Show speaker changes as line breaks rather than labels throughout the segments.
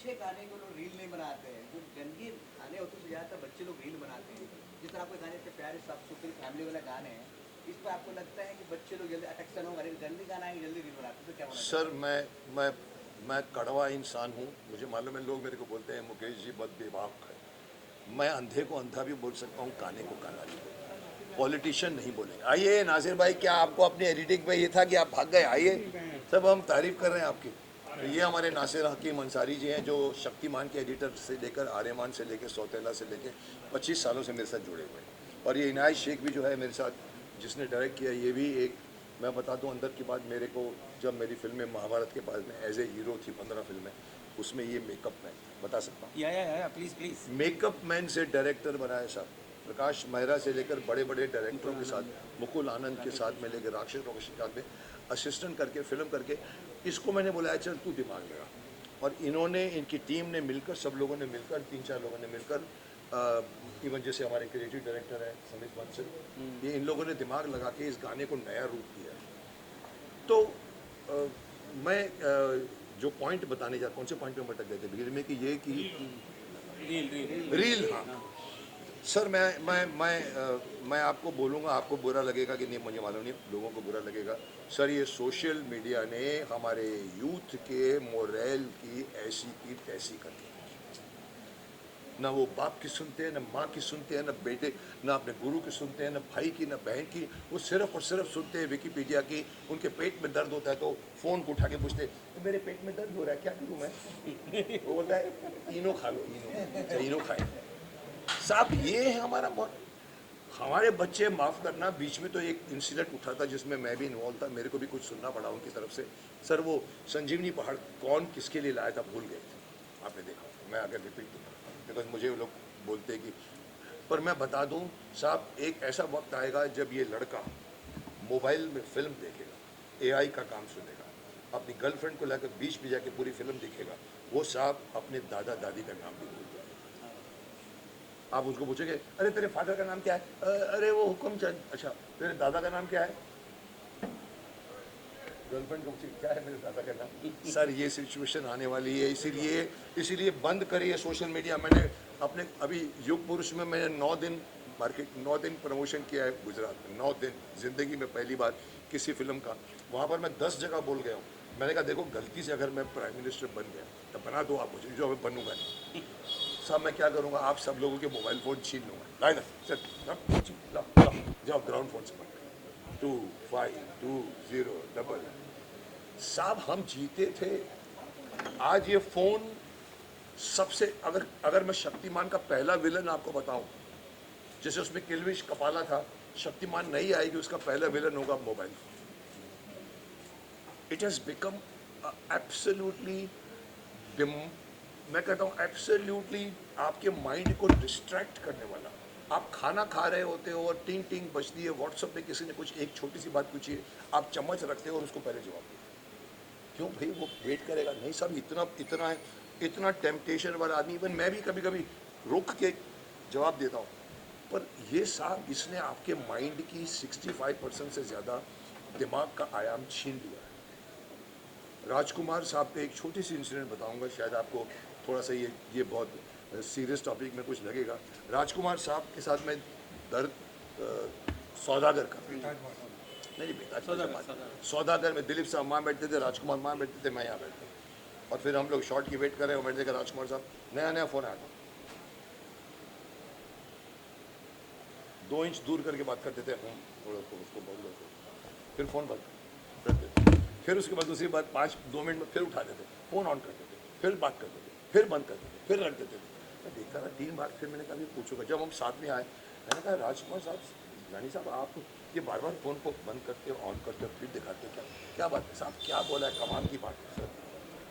अच्छे गाने को लोग रील नहीं बनाते हैं, जो गंदगी गाने होते हैं ज़्यादातर बच्चे लोग रील बनाते हैं। जिस तरह आपके गाने इतने प्यारे साफ सुथरे फैमिली वाले गाने हैं, इस पर आपको लगता है कि बच्चे लोग जल्दी अट्रैक्शन होगा, लेकिन गंदी गाना है जल्दी रील बनाते हैं, तो क्या बोलना
सर
चाहेंगे?
मैं मैं कड़वा इंसान हूँ, मुझे मालूम है। लोग मेरे को बोलते हैं मुकेश जी बहुत बेबाक है। मैं अंधे को अंधा भी बोल सकता हूँ, काने को काना भी बोल सकता हूँ। पॉलिटिशियन नहीं बोलेंगे। आइए नासिर भाई, क्या आपको अपनी एडिटिंग पे ये था कि आप भाग गए? आइए, सब हम तारीफ कर रहे हैं आपकी। तो ये हमारे नासिर हकीम अंसारी जी हैं, जो शक्तिमान के एडिटर से लेकर आर्यमान से लेकर सौतेला से लेकर 25 सालों से मेरे साथ जुड़े हुए हैं। और ये इनायत शेख भी जो है मेरे साथ, जिसने डायरेक्ट किया, ये भी एक, मैं बता दूं अंदर की बात, मेरे को जब मेरी फिल्में महाभारत के बाद में एज ए हीरो थी 15 फिल्में, उसमें ये मेकअप मैन, बता सकता हूँ,
या प्लीज प्लीज।
मेकअप मैन से डायरेक्टर बनाया साहब। प्रकाश मेहरा से लेकर बड़े बड़े डायरेक्टरों के साथ, मुकुल आनंद के साथ में लेकर राक्षस रोकेश के साथ में असिस्टेंट करके फिल्म करके इसको मैंने बुलाया, चल तू दिमाग लगा। और इन्होंने, इनकी टीम ने मिलकर, सब लोगों ने मिलकर, 3-4 लोगों ने मिलकर, इवन जैसे हमारे क्रिएटिव डायरेक्टर है समीत बंसल, ये इन लोगों ने दिमाग लगा के इस गाने को नया रूप दिया है। तो मैं जो पॉइंट बताने जा, कौन से पॉइंट पे हम अटक गए थे बिगिनिंग में, कि ये कि रील, हाँ सर, मैं आपको बोलूँगा, आपको बुरा लगेगा कि नहीं मुझे मालूम नहीं, लोगों को बुरा लगेगा सर। ये सोशल मीडिया ने हमारे यूथ के मोरल की ऐसी की तैसी कर दी। ना वो बाप की सुनते हैं, ना माँ की सुनते हैं, ना बेटे, ना अपने गुरु की सुनते हैं, ना भाई की, ना बहन की। वो सिर्फ और सिर्फ सुनते हैं विकीपीडिया की। उनके पेट में दर्द होता है तो फ़ोन को उठा के पूछते हैं, तो मेरे पेट में दर्द हो रहा है, क्या करूँ मैं? वो बोलता है इनो खा लो, इनो, अच्छा इनो खाए साहब। ये है हमारा बहुत, हमारे बच्चे, माफ़ करना, बीच में तो एक इंसिडेंट उठा था जिसमें मैं भी इन्वॉल्व था, मेरे को भी कुछ सुनना पड़ा उनकी तरफ से। सर वो संजीवनी पहाड़ कौन किसके लिए लाया था भूल गए थे, आपने देखा, मैं अगर रिपीट दूँगा बिकॉज मुझे वो लोग बोलते हैं कि, पर मैं बता दूं साहब, एक ऐसा वक्त आएगा जब ये लड़का मोबाइल में फिल्म देखेगा, एआई का काम सुनेगा, अपनी गर्लफ्रेंड को लेकर बीच में जाके पूरी फिल्म देखेगा, वो साहब अपने दादा दादी का नाम भी भूल जाएगा। आप उसको पूछेंगे, अरे तेरे फादर का नाम क्या है? अरे वो हुक्मचंद। अच्छा, तेरे दादा का नाम क्या है? गर्लफ्रेंड को पूछे क्या है मेरे दादा का नाम? सर ये सिचुएशन आने वाली है, इसीलिए बंद करिए सोशल मीडिया। मैंने अपने अभी युग पुरुष में मैंने 9 दिन मार्केट, 9 दिन प्रमोशन किया है गुजरात में, 9 दिन ज़िंदगी में पहली बार किसी फिल्म का। वहाँ पर मैं 10 जगह बोल गया हूँ। मैंने कहा देखो, गलती से अगर मैं प्राइम मिनिस्टर बन गया तो बना दो आप मुझे, जो मैं बनूंगा नहीं साहब। मैं क्या करूँगा, आप सब लोगों के मोबाइल फ़ोन छीन लूँगा। लाइन जाओ ग्राउंड फोन से 2520 साहब, हम जीते थे। आज ये फोन सबसे, अगर मैं शक्तिमान का पहला विलन आपको बताऊं, जैसे उसमें किल्विश कपाला था, शक्तिमान नहीं आएगी, उसका पहला विलन होगा mobile. It has become absolutely, मैं कहता हूं एब्सोल्युटली आपके माइंड को डिस्ट्रैक्ट करने वाला। आप खाना खा रहे होते हो और टिंग टिंग बजती है, व्हाट्सएप पे किसी ने कुछ एक छोटी सी बात पूछी है, आप चम्मच रखते हो और उसको पहले जवाब दो। क्यों भाई, वो वेट करेगा नहीं साहब, इतना है, इतना टेम्पटेशन वाला आदमी। इवन मैं भी कभी कभी रुक के जवाब देता हूँ, पर ये साहब, इसने आपके माइंड की 65% से ज़्यादा दिमाग का आयाम छीन लिया है। राजकुमार साहब पे एक छोटी सी इंसिडेंट बताऊंगा, शायद आपको थोड़ा सा ये बहुत सीरियस टॉपिक में कुछ लगेगा। राजकुमार साहब के साथ मैं दर्द सौदागर का, नहीं बेटा, सौदागर में दिलीप साहब वहाँ बैठते थे, राजकुमार वहाँ बैठते थे, मैं यहाँ बैठता था। और फिर हम लोग शॉट की वेट कर रहे हैं, मैंने देखा राजकुमार साहब, नया फ़ोन आया था, 2 इंच दूर करके बात करते थे हम, उसको बोल रहे थे, फिर फ़ोन बंद कर देते, फिर उसके बाद दूसरी बात 2 मिनट में फिर उठा देते, फ़ोन ऑन करते थे, फिर बात करते थे, फिर बंद करते थे, फिर रख देते थे। मैं देखता था 3 बार, फिर मैंने कहा पूछूंगा। जब हम साथ में आए, मैंने कहा राजकुमार साहब, रानी साहब, आप ये बार बार फ़ोन को बंद करते हो, ऑन करते हो, फिर दिखाते हो, क्या बात है साहब, क्या बोला है? कमाल की बात है सर।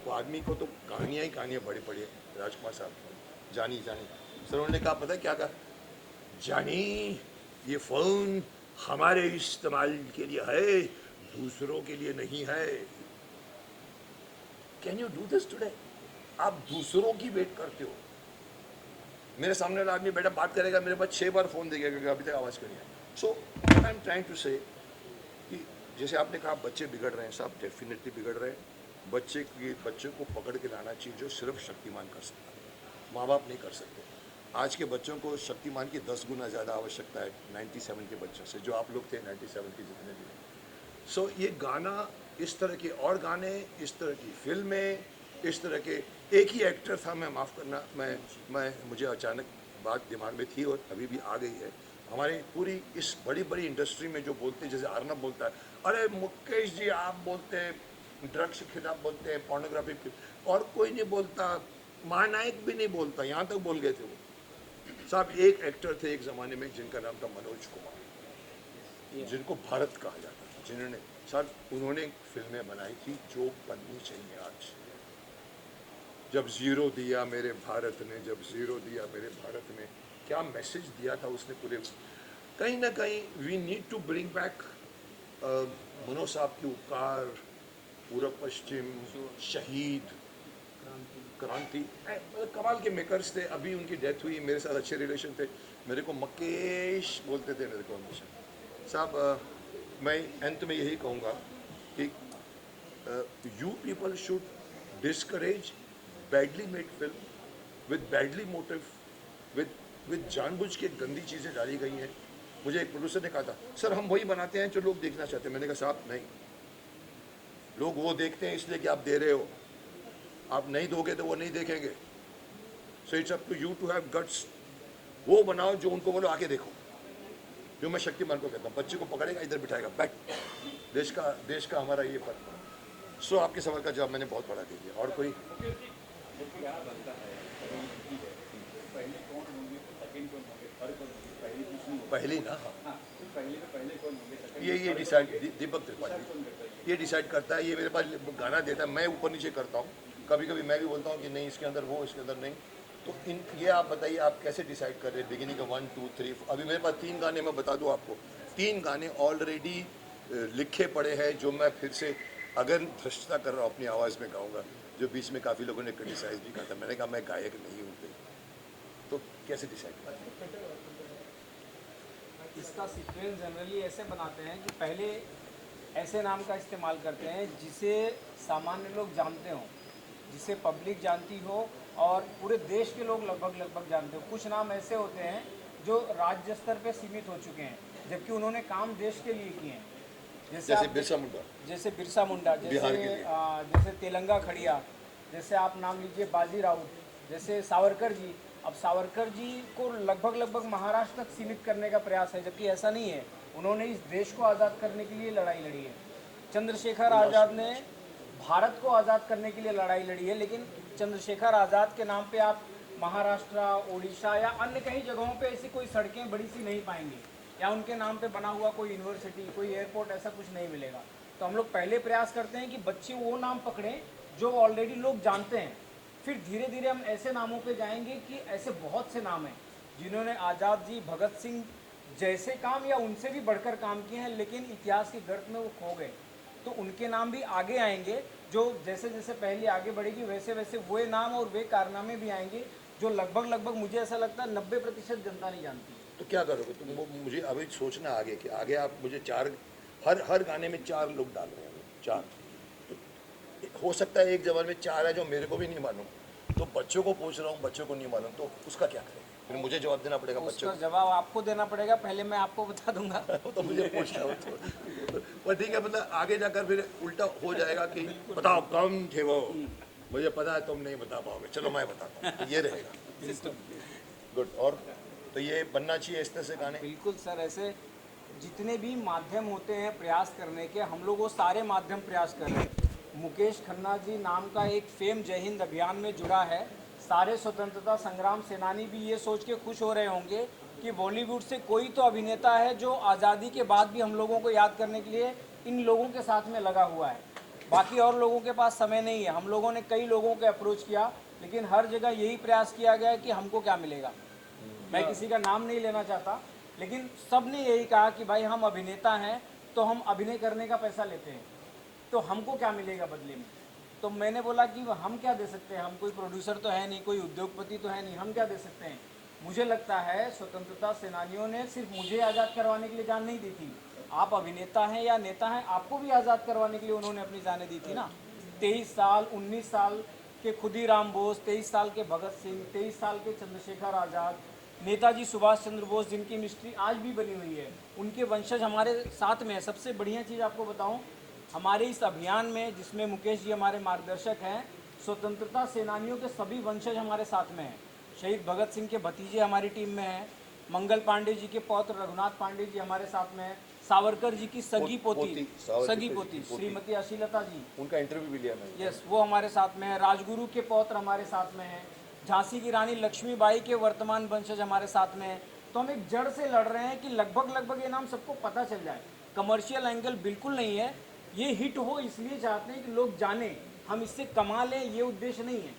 वो आदमी को तो कहानियाँ ही कहानियाँ बड़ी पड़ी है राजकुमार साहब। जानी सर, उन्होंने कहा पता है क्या कहा? जानी, ये फ़ोन हमारे इस्तेमाल के लिए है, दूसरों के लिए नहीं है। Can you do this today? आप दूसरों की वेट करते हो। मेरे सामने वाला आदमी बेटा बात करेगा, मेरे पास 6 बार फ़ोन देगा क्योंकि अभी तक आवाज़ करी है। सो आई एम ट्राइंग टू से कि जैसे आपने कहा बच्चे बिगड़ रहे हैं साहब, डेफिनेटली बिगड़ रहे हैं। बच्चे को पकड़ के लाना चाहिए जो सिर्फ शक्तिमान कर सकता है, माँ बाप नहीं कर सकते। आज के बच्चों को शक्तिमान की 10 गुना ज़्यादा आवश्यकता है 97 के बच्चों से, जो आप लोग थे 97 के जितने भी हैं। सो ये गाना, इस तरह के और गाने, इस तरह की फिल्में, इस तरह के, एक ही एक्टर था, मैं माफ़ करना, मैं मुझे अचानक बात दिमाग में थी और अभी भी आ गई है। हमारे पूरी इस बड़ी बड़ी इंडस्ट्री में जो बोलते हैं, जैसे अर्नब बोलता है, अरे मुकेश जी आप बोलते हैं ड्रग्स के खिलाफ, बोलते हैं पोर्नोग्राफी के, और कोई नहीं बोलता, महानायक भी नहीं बोलता, यहाँ तक बोल गए थे वो साहब। एक एक्टर थे एक ज़माने में जिनका नाम था मनोज कुमार, जिनको भारत कहा जाता था, जिन्होंने सर उन्होंने फिल्में बनाई थी जो बननी चाहिए आज। जब ज़ीरो दिया मेरे भारत ने, जब ज़ीरो दिया मेरे भारत ने, क्या मैसेज दिया था उसने पूरे। कहीं ना कहीं we need to bring back Manoj साहब के उपकार, पूरब पश्चिम, शहीद, क्रांति, मतलब कमाल के मेकर्स थे। अभी उनकी डेथ हुई, मेरे साथ अच्छे रिलेशन थे, मेरे को मकेश बोलते थे मेरे को हमेशा। साहब मैं अंत में यही कहूँगा कि you people should discourage badly made film with badly motive, with जानबूझ के गंदी चीज़ें डाली गई हैं। मुझे एक प्रोड्यूसर ने कहा था, सर हम वही बनाते हैं जो लोग देखना चाहते हैं। मैंने कहा साहब नहीं, लोग वो देखते हैं इसलिए कि आप दे रहे हो, आप नहीं दोगे तो वो नहीं देखेंगे। So it's up to you to have guts. वो बनाओ जो उनको बोलो आके देखो, जो मैं शक्तिमान को कहता हूँ, बच्चे को पकड़ेगा, इधर बिठाएगा, बैठ, देश का हमारा ये फर्क है। सो आपके सवाल का जवाब मैंने बहुत बड़ा दे दिया। और कोई
क्या बनता है पहले कौन होंगे, सेकंड कौन होंगे, थर्ड कौन होंगे, पहले कुछ नहीं होगा।
पहली ना,
हाँ, तो पहले कौन होंगे, सेकंड
ये डिसाइड दीपक त्रिपाठी ये डिसाइड करता है। ये मेरे पास गाना देता है, मैं ऊपर नीचे करता हूँ, कभी कभी मैं भी बोलता हूँ कि नहीं इसके अंदर वो, इसके अंदर नहीं। तो इन ये आप बताइए आप कैसे डिसाइड कर रहे हैं बिगिनिंग का 1 2 3। अभी मेरे पास 3 गाने, मैं बता दूँ आपको, 3 गाने ऑलरेडी लिखे पड़े हैं, जो मैं फिर से अगर भ्रष्टता कर रहा हूँ अपनी आवाज़ में गाऊंगा, जो बीच में काफ़ी लोगों ने क्रिटिसाइज भी कहा था। मैंने कहा मैं गायक नहीं हूँ, तो कैसे डिसाइड करें।
इसका सीक्वेंस जनरली ऐसे बनाते हैं कि पहले ऐसे नाम का इस्तेमाल करते हैं जिसे सामान्य लोग जानते हों, जिसे पब्लिक जानती हो और पूरे देश के लोग लगभग जानते हो। कुछ नाम ऐसे होते हैं जो राज्य स्तर पे सीमित हो चुके हैं, जबकि उन्होंने काम देश के लिए किए हैं।
जैसे बिरसा मुंडा,
जैसे जैसे तेलंगा खड़िया, जैसे आप नाम लीजिए बाजी राउत, जैसे सावरकर जी। अब सावरकर जी को लगभग महाराष्ट्र तक सीमित करने का प्रयास है, जबकि ऐसा नहीं है। उन्होंने इस देश को आज़ाद करने के लिए लड़ाई लड़ी है। चंद्रशेखर आज़ाद ने भारत को आज़ाद करने के लिए लड़ाई लड़ी है, लेकिन चंद्रशेखर आज़ाद के नाम पे आप महाराष्ट्र, उड़ीसा या अन्य कई जगहों पे ऐसी कोई सड़कें बड़ी सी नहीं पाएंगे, या उनके नाम पे बना हुआ कोई यूनिवर्सिटी, कोई एयरपोर्ट, ऐसा कुछ नहीं मिलेगा। तो हम लोग पहले प्रयास करते हैं कि बच्चे वो नाम पकड़ें जो ऑलरेडी लोग जानते हैं। फिर धीरे धीरे हम ऐसे नामों पे जाएंगे कि ऐसे बहुत से नाम हैं जिन्होंने आज़ाद जी, भगत सिंह जैसे काम या उनसे भी बढ़कर काम किए हैं, लेकिन इतिहास के गर्त में वो खो गए। तो उनके नाम भी आगे आएंगे, जो जैसे जैसे पहले आगे बढ़ेगी वैसे वैसे वे नाम और वे कारनामे भी आएंगे जो लगभग मुझे ऐसा लगता है 90% जनता नहीं जानती।
तो क्या करोगे तुम? वो मुझे अभी सोचना आगे कि आगे आप मुझे 4, हर गाने में 4 लोग डाल रहे हैं, 4। तो हो सकता है एक जवान में 4 है जो मेरे को भी नहीं मालूम, तो बच्चों को पूछ रहा हूँ, बच्चों को नहीं मालूम, तो उसका क्या करें? फिर मुझे जवाब देना पड़ेगा बच्चों
उसका जवाब आपको देना पड़ेगा, पहले मैं आपको बता दूंगा।
को। तो मुझे पूछना हो तो पर ठीक है, मतलब आगे जाकर फिर उल्टा हो जाएगा कि बताओ कौन थे वो, मुझे पता है तुम नहीं बता पाओगे, चलो मैं बताता हूँ, तो ये रहेगा। गुड। और तो ये बनना चाहिए इस तरह से गाने।
बिल्कुल सर, ऐसे जितने भी माध्यम होते हैं प्रयास करने के, हम लोग वो सारे माध्यम प्रयास कर रहे हैं। मुकेश खन्ना जी नाम का एक फेम जय हिंद अभियान में जुड़ा है। सारे स्वतंत्रता संग्राम सेनानी भी ये सोच के खुश हो रहे होंगे कि बॉलीवुड से कोई तो अभिनेता है जो आज़ादी के बाद भी हम लोगों को याद करने के लिए इन लोगों के साथ में लगा हुआ है। बाकी और लोगों के पास समय नहीं है। हम लोगों ने कई लोगों को अप्रोच किया, लेकिन हर जगह यही प्रयास किया गया कि हमको क्या मिलेगा। मैं किसी का नाम नहीं लेना चाहता, लेकिन सब ने यही कहा कि भाई हम अभिनेता हैं तो हम अभिनय करने का पैसा लेते हैं, तो हमको क्या मिलेगा बदले में। तो मैंने बोला कि हम क्या दे सकते हैं, हम कोई प्रोड्यूसर तो है नहीं, कोई उद्योगपति तो है नहीं, हम क्या दे सकते हैं। मुझे लगता है स्वतंत्रता सेनानियों ने सिर्फ मुझे आज़ाद करवाने के लिए जान नहीं दी थी। आप अभिनेता हैं या नेता हैं, आपको भी आज़ाद करवाने के लिए उन्होंने अपनी जानें दी थी ना। 23 साल 19 साल के खुदीराम बोस, 23 साल के भगत सिंह, 23 साल के चंद्रशेखर आज़ाद, नेताजी सुभाष चंद्र बोस, जिनकी मिस्ट्री आज भी बनी हुई है, उनके वंशज हमारे साथ में है। सबसे बढ़िया चीज़ आपको बताऊं, हमारे इस अभियान में जिसमें मुकेश जी हमारे मार्गदर्शक हैं, स्वतंत्रता सेनानियों के सभी वंशज हमारे साथ में हैं। शहीद भगत सिंह के भतीजे हमारी टीम में हैं, मंगल पांडे जी के पौत्र रघुनाथ पांडे जी हमारे साथ में हैं, सावरकर जी की सगी पोती श्रीमती अशीलता जी,
उनका इंटरव्यू भी लिया मैंने।
यस, वो हमारे साथ में है। राजगुरु के पौत्र हमारे साथ में हैं। झांसी की रानी लक्ष्मीबाई के वर्तमान वंशज हमारे साथ में हैं। तो हम एक जड़ से लड़ रहे हैं कि लगभग ये नाम सबको पता चल जाए। कमर्शियल एंगल बिल्कुल नहीं है, ये हिट हो इसलिए चाहते हैं कि लोग जाने, हम इससे कमा लें, ये उद्देश्य नहीं है।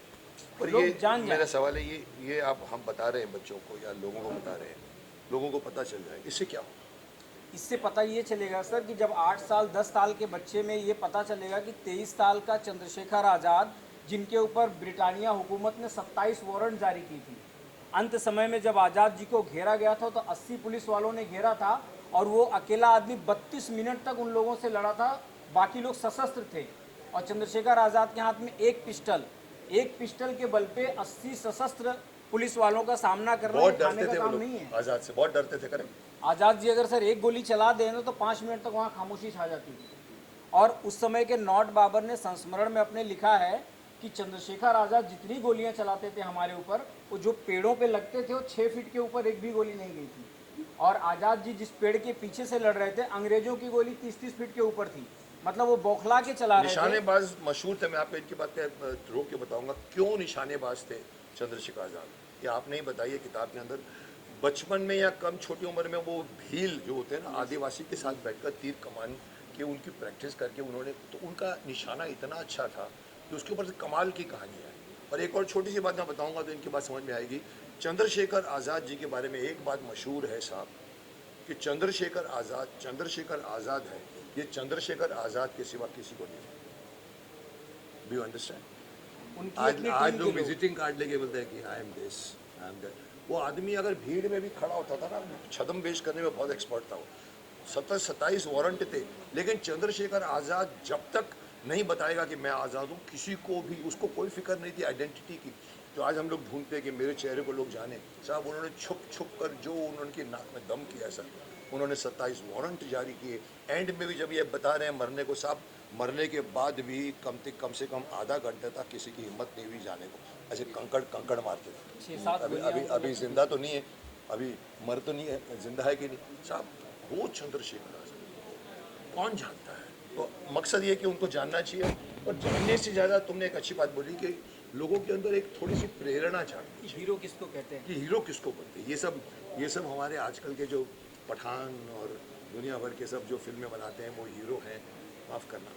और
लोग
ये
जान
मेरा
जाए।
सवाल है, ये आप हम बता रहे हैं बच्चों को या लोगों को बता रहे हैं, लोगों को पता चल जाए, इससे क्या होगा?
इससे पता ये चलेगा सर कि जब 8 साल 10 साल के बच्चे में ये पता चलेगा कि 23 साल का चंद्रशेखर आज़ाद, जिनके ऊपर ब्रिटानिया हुकूमत ने 27 वारंट जारी की थी, अंत समय में जब आज़ाद जी को घेरा गया था तो 80 पुलिस वालों ने घेरा था और वो अकेला आदमी 32 मिनट तक उन लोगों से लड़ा था, बाकी लोग सशस्त्र थे। और चंद्रशेखर आज़ाद के हाथ में एक पिस्टल के बल पे 80 सशस्त्र पुलिस वालों का सामना करना
बहुत
ये खाने
डरते
का
थे वो
काम नहीं है।
लोग, आज़ाद से बहुत डरते थे। करें
आज़ाद जी अगर सर एक गोली चला दें ना तो 5 मिनट तक वहाँ खामोशी छा जाती थी। और उस समय के नॉट बाबर ने संस्मरण में अपने लिखा है कि चंद्रशेखर आज़ाद जितनी गोलियां चलाते थे हमारे ऊपर, वो जो पेड़ों पे लगते थे वो 6 फीट के ऊपर एक भी गोली नहीं गई थी। और आज़ाद जी जिस पेड़ के पीछे से लड़ रहे थे, अंग्रेजों की गोली 30-30 फीट के ऊपर थी, मतलब वो बौखला के चला रहे थे।
निशानेबाज मशहूर थे, मैं आपको इनकी बात पे रोक के बताऊंगा क्यों निशानेबाज थे चंद्रशेखर आज़ाद। ये आपने ही बताइए किताब के अंदर, बचपन में या कम छोटी उम्र में वो भील जो होते हैं ना, आदिवासी के साथ बैठकर तीर कमान के उनकी प्रैक्टिस करके उन्होंने, तो उनका निशाना इतना अच्छा था कि उसके ऊपर से कमाल की कहानी है। और एक और छोटी सी बात मैं बताऊंगा तो इनकी बात समझ में आएगी। चंद्रशेखर आज़ाद जी के बारे में एक बात मशहूर है साहब, कि चंद्रशेखर आज़ाद है, ये चंद्रशेखर आज़ाद के सिवा किसी को नहीं। Do you understand?
उनकी
आज
अपनी
आज
टीम
लोग
के लोग।
विजिटिंग कार्ड लेके बोलते हैं कि I am this, I am that. वो आदमी अगर भीड़ में भी खड़ा होता था ना, छदम पेश करने में बहुत एक्सपर्ट था वो। 27 वारंट थे, लेकिन चंद्रशेखर आज़ाद जब तक नहीं बताएगा कि मैं आज़ाद हूँ, किसी को भी, उसको कोई फिक्र नहीं थी आइडेंटिटी की। जो आज हम लोग ढूंढते हैं कि मेरे चेहरे को लोग जाने, साहब उन्होंने छुप कर जो उन्होंने नाक में दम किया सर, उन्होंने 27 वारंट जारी किए। एंड में भी जब ये बता रहे हैं मरने को, साहब मरने के बाद भी कम से कम आधा घंटे तक किसी की हिम्मत नहीं हुई जाने को, ऐसे कंकड़ मारते थे।
6-7
अभी जिंदा तो नहीं है, अभी मर तो नहीं है, जिंदा है कि नहीं साहब। वो चंद्रशेखर आज़ाद कौन जानता है? तो मकसद ये कि उनको जानना चाहिए, और जानने से ज़्यादा तुमने एक अच्छी बात बोली कि लोगों के अंदर एक थोड़ी सी प्रेरणा जाननी चाहिए
हीरो किसको कहते हैं।
कि हीरो किसको बोलते हैं। ये सब हमारे आजकल के जो पठान और दुनिया भर के सब जो फिल्में बनाते हैं वो हीरो हैं। माफ़ करना,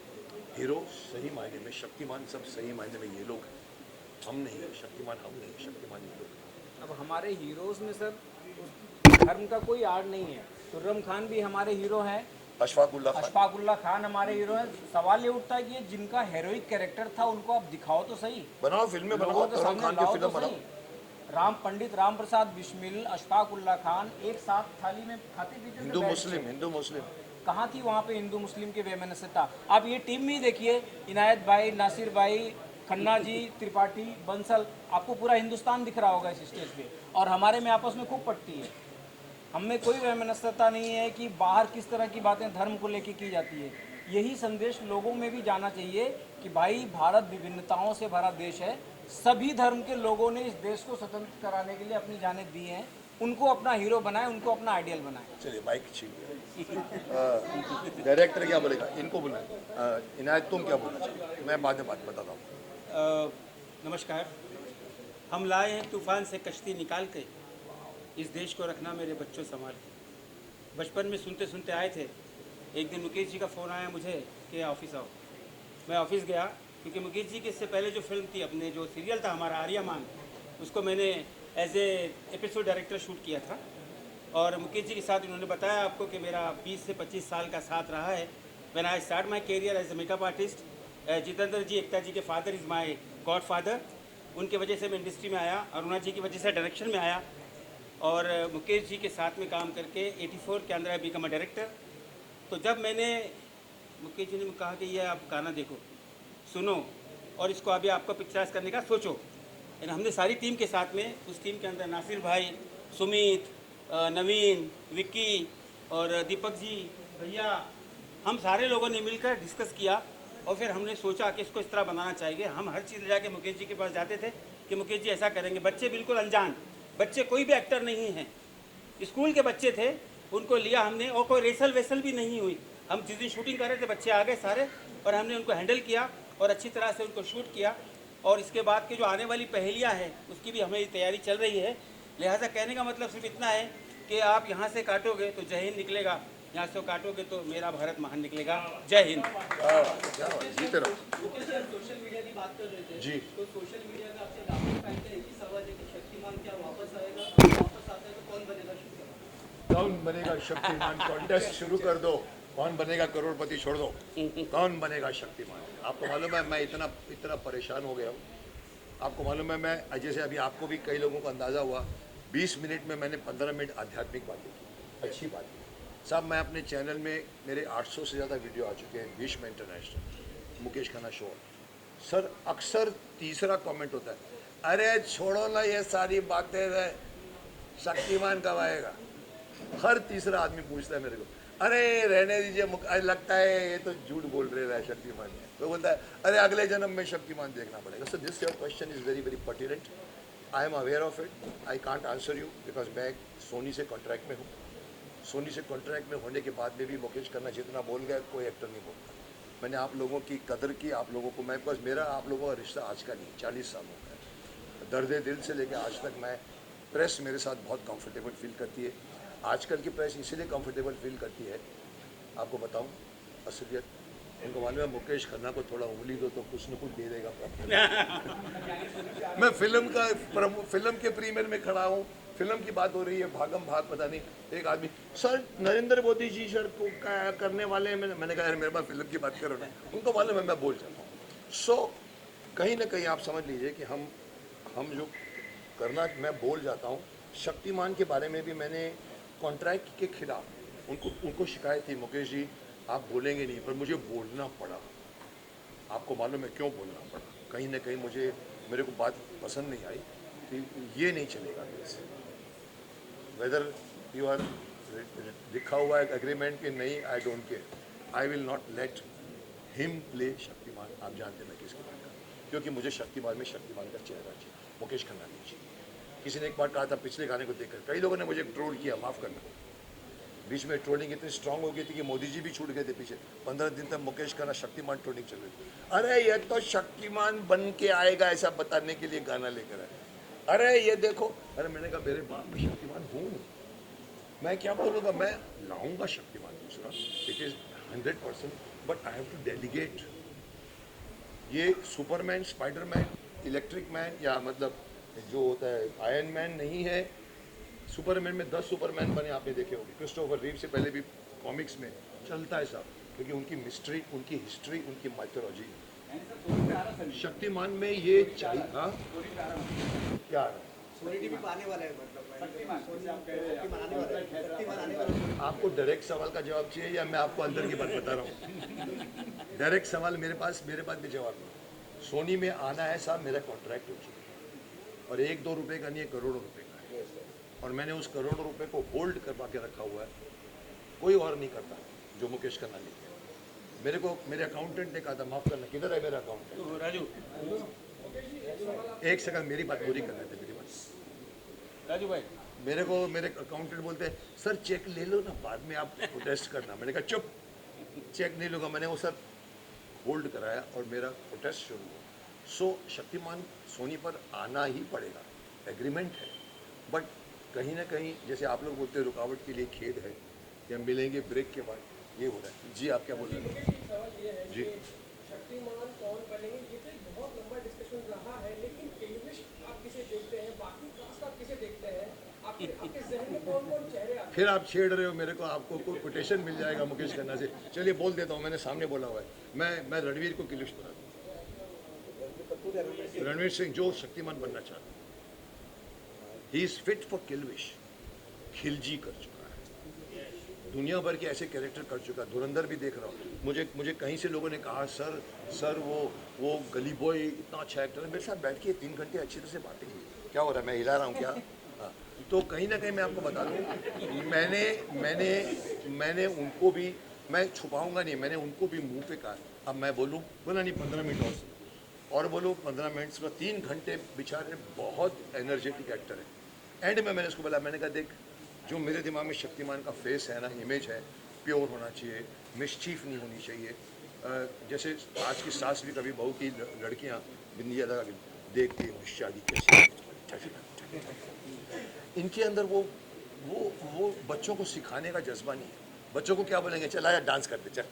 हीरो सही मायने में, शक्तिमान सब सही मायने में ये लोग हैं, हम नहीं है शक्तिमान, हम नहीं, शक्तिमान ये लोग हैं।
अब हमारे हीरोज़ में सर धर्म का कोई आड़ नहीं है। खुर्रम खान भी हमारे हीरो हैं, अशफाकुल्ला खान हमारे हीरो हैं। सवाल ये उठता है कि ये जिनका हेरोइक कैरेक्टर था उनको आप दिखाओ तो सही,
बनाओ फिल्में, बनाओ
लोगों के
तरुण
सामने
खान की
लाओ
फिल्म
तो
बनाओ।
सही। पंडित राम प्रसाद बिस्मिल, अशफाकुल्ला खान एक साथ थाली में खाते पीते थे,
हिंदू
बैठ के।
मुस्लिम
कहाँ थी वहाँ पे हिंदू मुस्लिम की वैमनस्यता? आप ये टीम भी देखिए, इनायत भाई, नासिर भाई, खन्ना जी, त्रिपाठी, बंसल, आपको पूरा हिंदुस्तान दिख रहा होगा इस स्टेज पे। और हमारे में आपस में खूब पटती है, हमें कोई वैमनस्यता नहीं है कि बाहर किस तरह की बातें धर्म को लेके की जाती है। यही संदेश लोगों में भी जाना चाहिए कि भाई भारत विभिन्नताओं से भरा देश है, सभी धर्म के लोगों ने इस देश को स्वतंत्र कराने के लिए अपनी जानें दी हैं, उनको अपना हीरो बनाएं, उनको अपना आइडियल बनाएं।
चलिए माइक छीन डायरेक्टर क्या बोलेगा, इनको बुलाएं। इनायत तुम क्या बोलना चाहिए, मैं बाद में बात बताता हूँ।
नमस्कार। हम लाए हैं तूफ़ान से कश्ती निकाल के, इस देश को रखना मेरे बच्चों संभाल के। बचपन में सुनते सुनते आए थे, एक दिन मुकेश जी का फ़ोन आया मुझे कि ऑफिस आओ। मैं ऑफिस गया, क्योंकि मुकेश जी की इससे पहले जो फिल्म थी, अपने जो सीरियल था हमारा आर्यमान, उसको मैंने as a episode director shoot किया था। और मुकेश जी के साथ उन्होंने बताया आपको कि मेरा 20 से 25 साल का साथ रहा है। When I start my career as a makeup artist, Jitendra ji, Ekta ji के father is my godfather, उनके वजह से मैं इंडस्ट्री में आया। अरुणा जी की वजह से डायरेक्शन में आया, और मुकेश जी के साथ में काम करके 84 के अंदर आई बिकम अ डायरेक्टर। तो जब मैंने, मुकेश जी ने कहा कि ये आप गाना देखो, सुनो और इसको अभी आपको पिक्चराइज करने का सोचो। यानी हमने सारी टीम के साथ में, उस टीम के अंदर नासिर भाई, सुमित, नवीन, विक्की और दीपक जी, भैया, हम सारे लोगों ने मिलकर डिस्कस किया और फिर हमने सोचा कि इसको इस तरह बनाना चाहिए। हम हर चीज़ ले जाके मुकेश जी के पास जाते थे कि मुकेश जी ऐसा करेंगे। बच्चे बिल्कुल अनजान, बच्चे कोई भी एक्टर नहीं हैं, स्कूल के बच्चे थे, उनको लिया हमने और कोई रेसल वेसल भी नहीं हुई। हम जिस दिन शूटिंग कर रहे थे बच्चे आ गए सारे और हमने उनको हैंडल किया और अच्छी तरह से उनको शूट किया। और इसके बाद की जो आने वाली पहेलियाँ हैं उसकी भी हमें तैयारी चल रही है। लिहाजा कहने का मतलब सिर्फ इतना है कि आप यहाँ से काटोगे तो जय हिंद निकलेगा, यहाँ से काटोगे तो मेरा भारत महान निकलेगा। जय हिंद।
जीते रहो।
सोशल मीडिया की बात कर रहे थे
जी।
तो सोशल मीडिया का आपसे राहुल फैन का एक ही सवाल है कि शक्तिमान क्या वापस आएगा, वापस आता है तो कौन बनेगा शक्तिमान?
कौन बनेगा शक्तिमान कॉन्टेस्ट शुरू कर दो। कौन बनेगा करोड़पति छोड़ दो। कौन बनेगा शक्तिमान? आपको मालूम है मैं इतना परेशान हो गया हूँ। आपको मालूम है मैं जैसे अभी आपको भी कई लोगों को अंदाज़ा हुआ 20 मिनट में मैंने 15 मिनट आध्यात्मिक बातें की, अच्छी बात की साहब। मैं अपने चैनल में मेरे 800 से ज़्यादा वीडियो आ चुके हैं, Bhishma international, Mukesh Khanna show. Sir अक्सर तीसरा कमेंट होता है, अरे छोड़ो ना ये सारी बातें, शक्तिमान कब आएगा? हर तीसरा आदमी पूछता है मेरे को, अरे रहने दीजिए, लगता है ये तो झूठ बोल रहे हैं शक्तिमान में। तो बोलता है अरे अगले जन्म में शक्तिमान देखना पड़ेगा। So this your question is very very pertinent. I am aware of it, I can't answer you because मैं सोनी से कॉन्ट्रैक्ट में हूँ। सोनी से कॉन्ट्रैक्ट में होने के बाद में भी मुकेश खन्ना जितना बोल गया कोई एक्टर नहीं बोलता। मैंने आप लोगों की कदर की, आप लोगों को मैं, बिकॉज मेरा आप लोगों का रिश्ता आज का नहीं, 40 साल हो गया। दर्द दिल से लेकर आज तक मैं, प्रेस मेरे साथ बहुत कंफर्टेबल फील करती है। आजकल की प्रेस इसीलिए कंफर्टेबल फील करती है, आपको बताऊं असलियत, उनको मालूम है मुकेश खन्ना को थोड़ा उंगली दो तो कुछ न कुछ दे देगा। मैं फिल्म के प्रीमियर में खड़ा हूँ, फिल्म की बात हो रही है, भागम भाग पता नहीं, एक आदमी सर नरेंद्र मोदी जी सर को क्या करने वाले हैं। मैंने कहा यार मेरे पास फिल्म की बात करो ना। उनको मालूम है मैं बोल जाता हूँ। सो कहीं ना कहीं आप समझ लीजिए कि हम जो करना, मैं बोल जाता हूँ। शक्तिमान के बारे में भी मैंने कॉन्ट्रैक्ट के खिलाफ उनको शिकायत थी, मुकेश जी आप बोलेंगे नहीं, पर मुझे बोलना पड़ा। आपको मालूम है क्यों बोलना पड़ा? कहीं ना कहीं मेरे को बात पसंद नहीं आई कि ये नहीं चलेगा मेरे से। वेदर यू आर लिखा हुआ है एग्रीमेंट कि नहीं, I don't care, I will not let him play Shaktimaan. आप जानते हैं मैं किसकी बात कर रहा हूँ, क्योंकि मुझे शक्तिमान में शक्तिमान का चेहरा चाहिए, मुकेश खन्ना नहीं चाहिए। किसी ने एक बार कहा था पिछले गाने को देखकर, कई लोगों ने मुझे ट्रोल किया, माफ़ करना, बीच में ट्रोलिंग इतनी स्ट्रांग हो गई थी कि मोदी जी भी छूट गए थे पीछे। 15 दिन तक मुकेश खन्ना शक्तिमान ट्रोलिंग चल रही थी। अरे ये तो शक्तिमान बन के आएगा ऐसा बताने के लिए गाना लेकर आए। अरे ये देखो, अरे मैंने कहा मेरे बाप में शक्तिमान हूँ, मैं क्या बोलूँगा, मैं लाऊंगा शक्तिमान दूसरा, it is 100%, but I have to delegate. ये सुपरमैन, स्पाइडरमैन, इलेक्ट्रिक मैन या मतलब जो होता है आयरन मैन नहीं है। सुपरमैन में 10 सुपरमैन बने, आपने देखे होंगे। क्रिस्टोफर रीव से पहले भी कॉमिक्स में चलता है सब, क्योंकि उनकी मिस्ट्री, उनकी हिस्ट्री, उनकी माइथोलॉजी। शक्तिमान में ये चाहिए। हाँ क्या
सोनी टीवी आने वाला है, मतलब शक्तिमान आने वाला है, शक्तिमान आने वाला है।
आपको डायरेक्ट सवाल का जवाब चाहिए या मैं आपको अंदर की बात बता रहा हूँ? डायरेक्ट सवाल मेरे पास भी जवाब नहीं। सोनी में आना है साहब, मेरा कॉन्ट्रैक्ट हो चुका है और 1-2 रुपये का नहीं है, करोड़ों रुपये का है। और मैंने उस करोड़ों रुपए को होल्ड करवा के रखा हुआ है, कोई और नहीं करता जो मुकेश खन्ना लिखे। मेरे को मेरे अकाउंटेंट ने कहा था, माफ़ करना, किधर है मेरा अकाउंटेंट?
राजू,
एक सेकंड मेरी बात पूरी कर रहे थे, मेरी बात।
राजू भाई,
मेरे को मेरे अकाउंटेंट बोलते हैं सर चेक ले लो ना, बाद में आप प्रोटेस्ट करना। मैंने कहा चुप, चेक नहीं लूँगा। मैंने वो सर होल्ड कराया और मेरा प्रोटेस्ट शुरू हुआ। सो शक्तिमान सोनी पर आना ही पड़ेगा, एग्रीमेंट है। बट कहीं ना कहीं जैसे आप लोग बोलते हैं रुकावट के लिए खेद है, कि हम मिलेंगे ब्रेक के बाद, ये हो रहा है। जी आप क्या बोल रहे हैं? जी
शक्तिमान कौन बनेंगे, ये तो एक बहुत लंबा डिस्कशन रहा है, लेकिन केलविश आप किसे देखते हैं, बाकी कास्ट आप किसे देखते हैं, आपके जहन में कौन कौन चेहरे आते हैं?
फिर आप छेड़ रहे हो मेरे को, आपको कोई कोटेशन मिल जाएगा मुकेश खन्ना से। चलिए बोल देता हूँ, मैंने सामने बोला हुआ है। मैं रणवीर को किलिश बना दूँ, रणवीर सिंह जो शक्तिमान बनना चाहता है, he is fit for Kilvish. Khilji कर चुका है, दुनिया भर के ऐसे कैरेक्टर कर चुका, धुरंधर भी देख रहा हूँ। मुझे कहीं से लोगों ने कहा सर वो गली बॉय इतना अच्छा एक्टर है, मेरे साथ बैठ के 3 घंटे अच्छी तरह से बातें की। क्या हो रहा है, मैं हिला रहा हूँ क्या? हाँ, तो कहीं ना कहीं मैं आपको बता दूँ, मैंने उनको भी, मैं छुपाऊंगा नहीं, मैंने उनको भी मुंह पे कहा। अब मैं बोला नहीं 15 मिनट और बोलो 15 मिनट्स में 3 घंटे, बेचारे बहुत एनर्जेटिक एक्टर है। एंड में मैंने उसको बोला, मैंने कहा देख, जो मेरे दिमाग में शक्तिमान का फेस है ना, इमेज है, प्योर होना चाहिए, मिसचीफ नहीं होनी चाहिए। जैसे आज की सास भी कभी बहू की लड़कियाँ बिंदिया लगा के देखती हैं शादी कैसे, इनके अंदर वो बच्चों को सिखाने का जज्बा नहीं है। बच्चों को क्या बोलेंगे, चला यार डांस करते चल,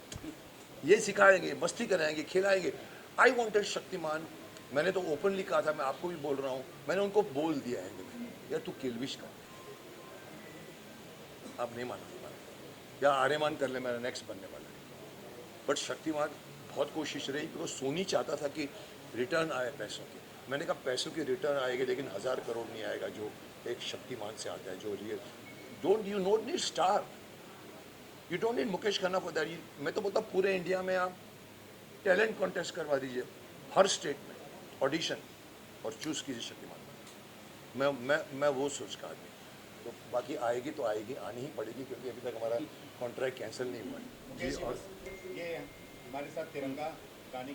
ये सिखाएंगे, मस्ती कराएंगे, खिलाएंगे। I wanted Shaktimaan. मैंने तो ओपनली कहा था, मैं आपको भी बोल रहा हूँ, मैंने उनको बोल दिया है यार तू किलविश कर, अब नहीं माना, या आर्यमान कर ले, मेरा नेक्स्ट बनने वाला है। बट शक्तिमान बहुत कोशिश रही, बिकॉज सोनी चाहता था कि रिटर्न आए पैसों के। मैंने कहा पैसों की रिटर्न आएगी, लेकिन 1000 करोड़ नहीं आएगा जो एक शक्तिमान से आता है, जो real. You don't need star, you don't need Mukesh Khanna for that. मैं तो बोलता पूरे इंडिया में आप टैलेंट कॉन्टेस्ट करवा दीजिए, हर स्टेट में ऑडिशन, और चूज़ कीजिए शक्तिमान। मैं वो सोच का आदमी। तो बाकी आएगी तो आएगी, आनी ही पड़ेगी, क्योंकि अभी तक हमारा कॉन्ट्रैक्ट कैंसिल नहीं हुआ है।
मुकेश, ये हमारे साथ तिरंगा गाने